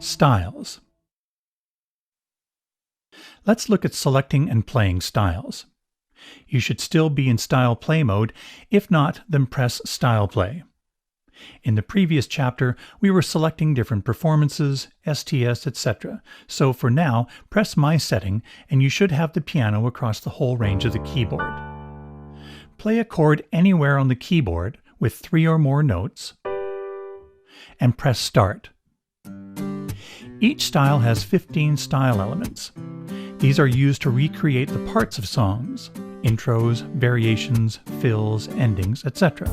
Styles. Let's look at selecting and playing styles. You should still be in Style Play mode. If not, then press Style Play. In the previous chapter, we were selecting different performances, STS, etc. So for now, press My Setting and you should have the piano across the whole range of the keyboard. Play a chord anywhere on the keyboard with 3 or more notes and press Start. Each style has 15 style elements. These are used to recreate the parts of songs, intros, variations, fills, endings, etc.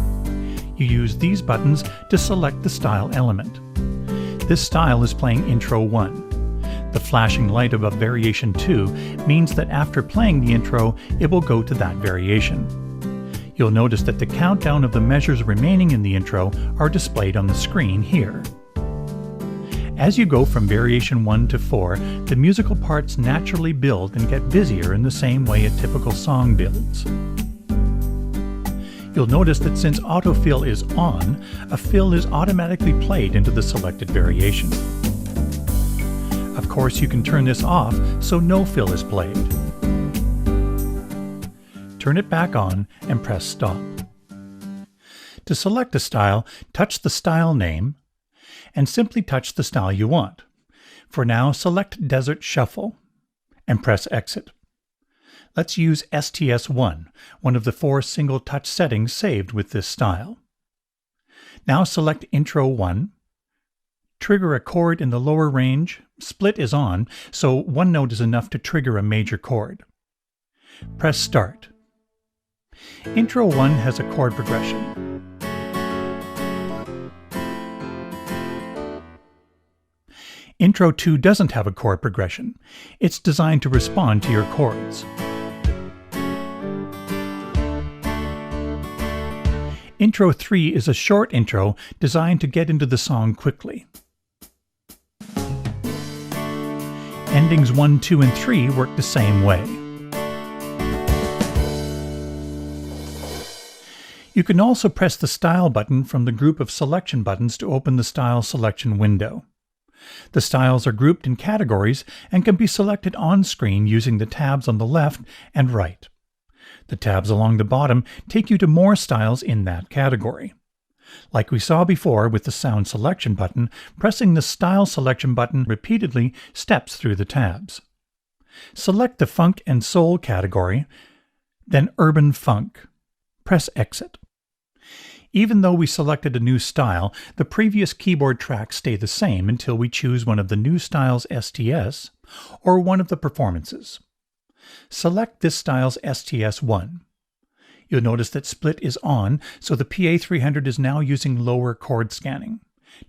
You use these buttons to select the style element. This style is playing Intro 1. The flashing light above Variation 2 means that after playing the intro, it will go to that variation. You'll notice that the countdown of the measures remaining in the intro are displayed on the screen here. As you go from Variation 1 to 4, the musical parts naturally build and get busier in the same way a typical song builds. You'll notice that since autofill is on, a fill is automatically played into the selected variation. Of course, you can turn this off so no fill is played. Turn it back on and press Stop. To select a style, touch the style name and simply touch the style you want. For now, select Desert Shuffle and press Exit. Let's use STS1, one of the 4 single-touch settings saved with this style. Now select Intro 1, trigger a chord in the lower range. Split is on, so one note is enough to trigger a major chord. Press Start. Intro 1 has a chord progression. Intro 2 doesn't have a chord progression. It's designed to respond to your chords. Intro 3 is a short intro designed to get into the song quickly. Endings 1, 2, and 3 work the same way. You can also press the Style button from the group of selection buttons to open the Style selection window. The styles are grouped in categories and can be selected on screen using the tabs on the left and right. The tabs along the bottom take you to more styles in that category. Like we saw before with the Sound Selection button, pressing the Style Selection button repeatedly steps through the tabs. Select the Funk and Soul category, then Urban Funk. Press Exit. Even though we selected a new style, the previous keyboard tracks stay the same until we choose one of the new style's STS or one of the performances. Select this style's STS1. You'll notice that Split is on, so the PA300 is now using lower chord scanning,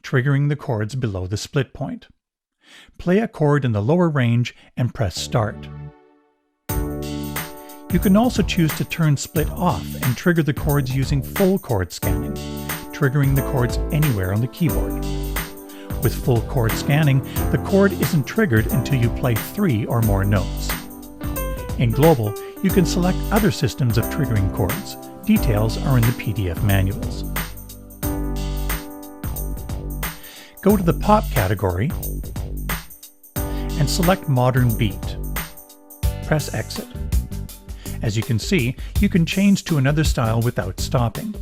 triggering the chords below the split point. Play a chord in the lower range and press Start. You can also choose to turn Split off and trigger the chords using full chord scanning, triggering the chords anywhere on the keyboard. With full chord scanning, the chord isn't triggered until you play 3 or more notes. In Global, you can select other systems of triggering chords. Details are in the PDF manuals. Go to the Pop category and select Modern Beat. Press Exit. As you can see, you can change to another style without stopping.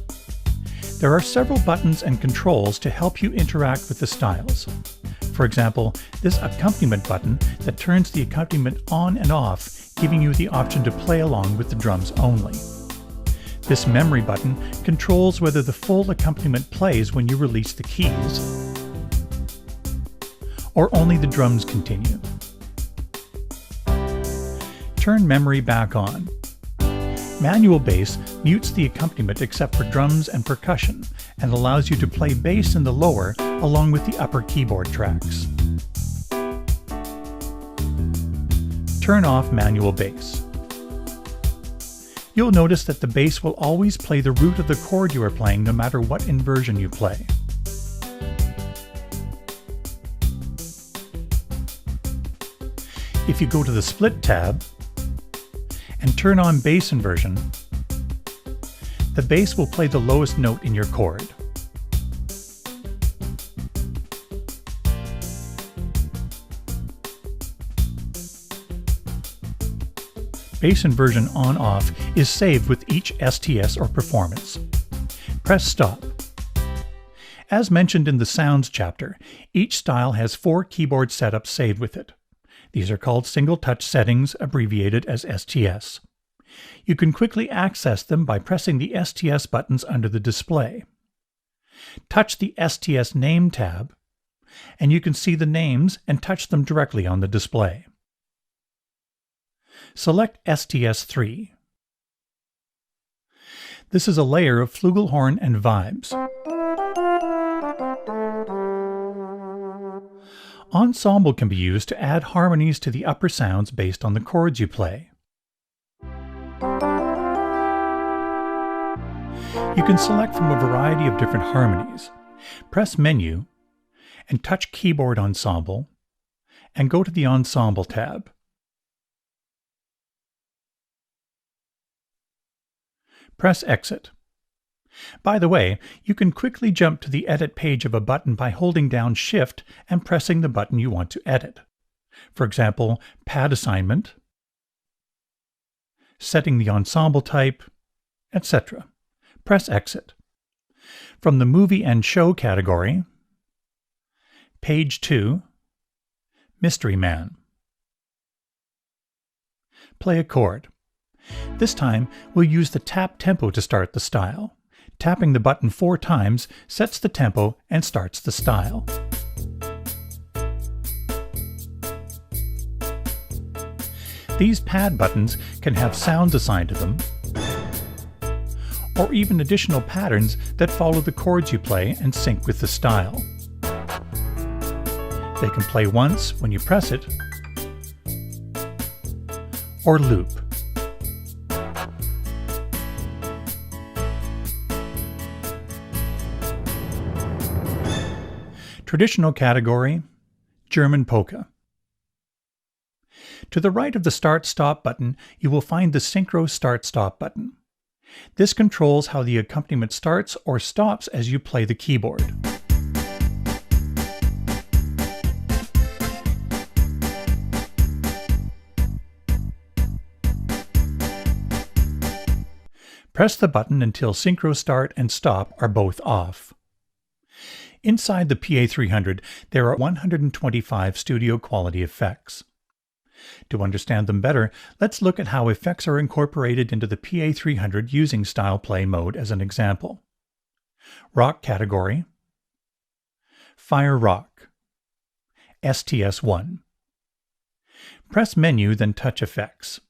There are several buttons and controls to help you interact with the styles. For example, this accompaniment button that turns the accompaniment on and off, giving you the option to play along with the drums only. This memory button controls whether the full accompaniment plays when you release the keys, or only the drums continue. Turn memory back on. Manual bass mutes the accompaniment except for drums and percussion and allows you to play bass in the lower along with the upper keyboard tracks. Turn off manual bass. You'll notice that the bass will always play the root of the chord you are playing no matter what inversion you play. If you go to the Split tab and turn on bass inversion, the bass will play the lowest note in your chord. bass inversion on-off is saved with each STS or performance. Press stop. As mentioned in the Sounds chapter, each style has 4 keyboard setups saved with it. These are called single-touch settings, abbreviated as STS. You can quickly access them by pressing the STS buttons under the display. Touch the STS Name tab, and you can see the names and touch them directly on the display. Select STS3. This is a layer of flugelhorn and vibes. Ensemble can be used to add harmonies to the upper sounds based on the chords you play. You can select from a variety of different harmonies. Press Menu and touch Keyboard Ensemble and go to the Ensemble tab. Press Exit. By the way, you can quickly jump to the edit page of a button by holding down Shift and pressing the button you want to edit. For example, pad assignment, setting the ensemble type, etc. Press Exit. From the Movie and Show category, Page 2, Mystery Man. Play a chord. This time, we'll use the tap tempo to start the style. Tapping the button 4 times sets the tempo and starts the style. These pad buttons can have sounds assigned to them, or even additional patterns that follow the chords you play and sync with the style. They can play once when you press it, or loop. Traditional category, German polka. To the right of the Start-Stop button, you will find the Synchro Start-Stop button. This controls how the accompaniment starts or stops as you play the keyboard. Press the button until Synchro Start and Stop are both off. Inside the PA300, there are 125 studio quality effects. To understand them better, let's look at how effects are incorporated into the PA300 using Style Play mode as an example. Rock category, Fire Rock, STS1. Press Menu, then touch Effects.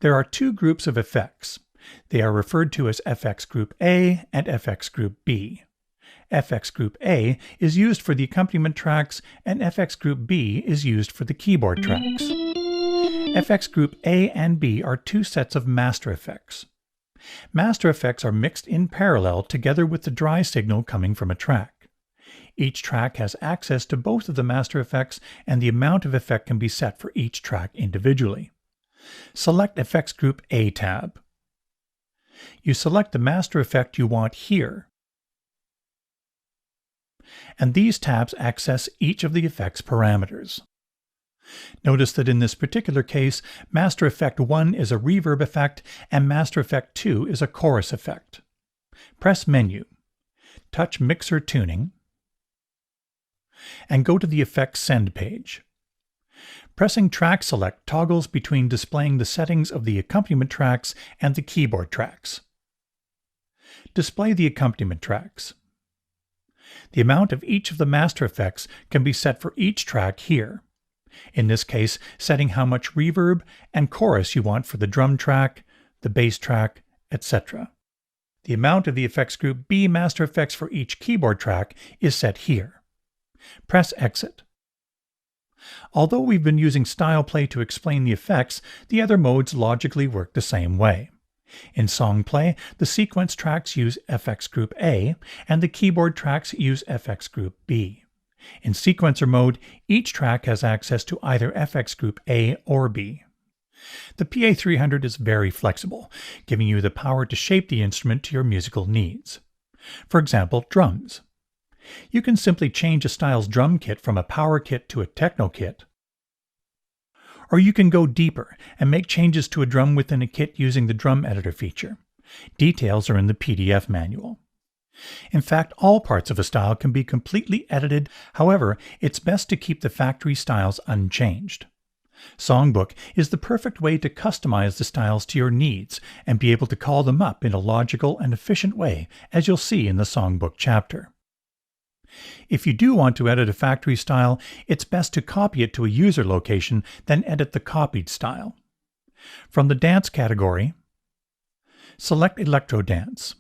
There are 2 groups of effects. They are referred to as FX Group A and FX Group B. FX Group A is used for the accompaniment tracks, and FX Group B is used for the keyboard tracks. FX Group A and B are 2 sets of master effects. Master effects are mixed in parallel together with the dry signal coming from a track. Each track has access to both of the master effects, and the amount of effect can be set for each track individually. Select FX Group A tab. You select the master effect you want here, and these tabs access each of the effect's parameters. Notice that in this particular case, Master Effect 1 is a reverb effect and Master Effect 2 is a chorus effect. Press Menu, touch Mixer Tuning, and go to the Effects Send page. Pressing Track Select toggles between displaying the settings of the accompaniment tracks and the keyboard tracks. Display the accompaniment tracks. The amount of each of the master effects can be set for each track here. In this case, setting how much reverb and chorus you want for the drum track, the bass track, etc. The amount of the Effects Group B master effects for each keyboard track is set here. Press Exit. Although we've been using Style Play to explain the effects, the other modes logically work the same way. In Song Play, the sequence tracks use FX Group A, and the keyboard tracks use FX Group B. In Sequencer mode, each track has access to either FX Group A or B. The PA300 is very flexible, giving you the power to shape the instrument to your musical needs. For example, drums. You can simply change a style's drum kit from a power kit to a techno kit, Or you can go deeper and make changes to a drum within a kit using the Drum Editor feature. Details are in the PDF manual. In fact, all parts of a style can be completely edited. However, it's best to keep the factory styles unchanged. Songbook is the perfect way to customize the styles to your needs and be able to call them up in a logical and efficient way, as you'll see in the Songbook chapter. If you do want to edit a factory style, it's best to copy it to a user location, then edit the copied style. From the Dance category, select Electro Dance.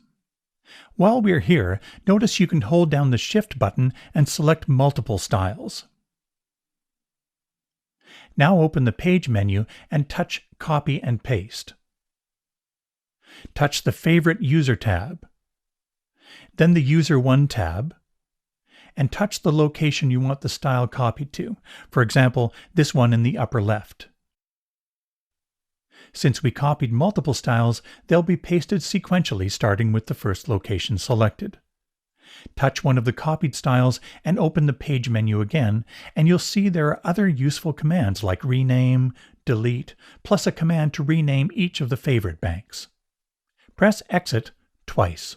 While we're here, notice you can hold down the Shift button and select multiple styles. Now open the Page menu and touch Copy and Paste. Touch the Favorite User tab, then the User 1 tab, and touch the location you want the style copied to, for example, this one in the upper left. Since we copied multiple styles, they'll be pasted sequentially starting with the first location selected. Touch one of the copied styles and open the Page menu again, and you'll see there are other useful commands like Rename, Delete, plus a command to rename each of the favorite banks. Press Exit twice.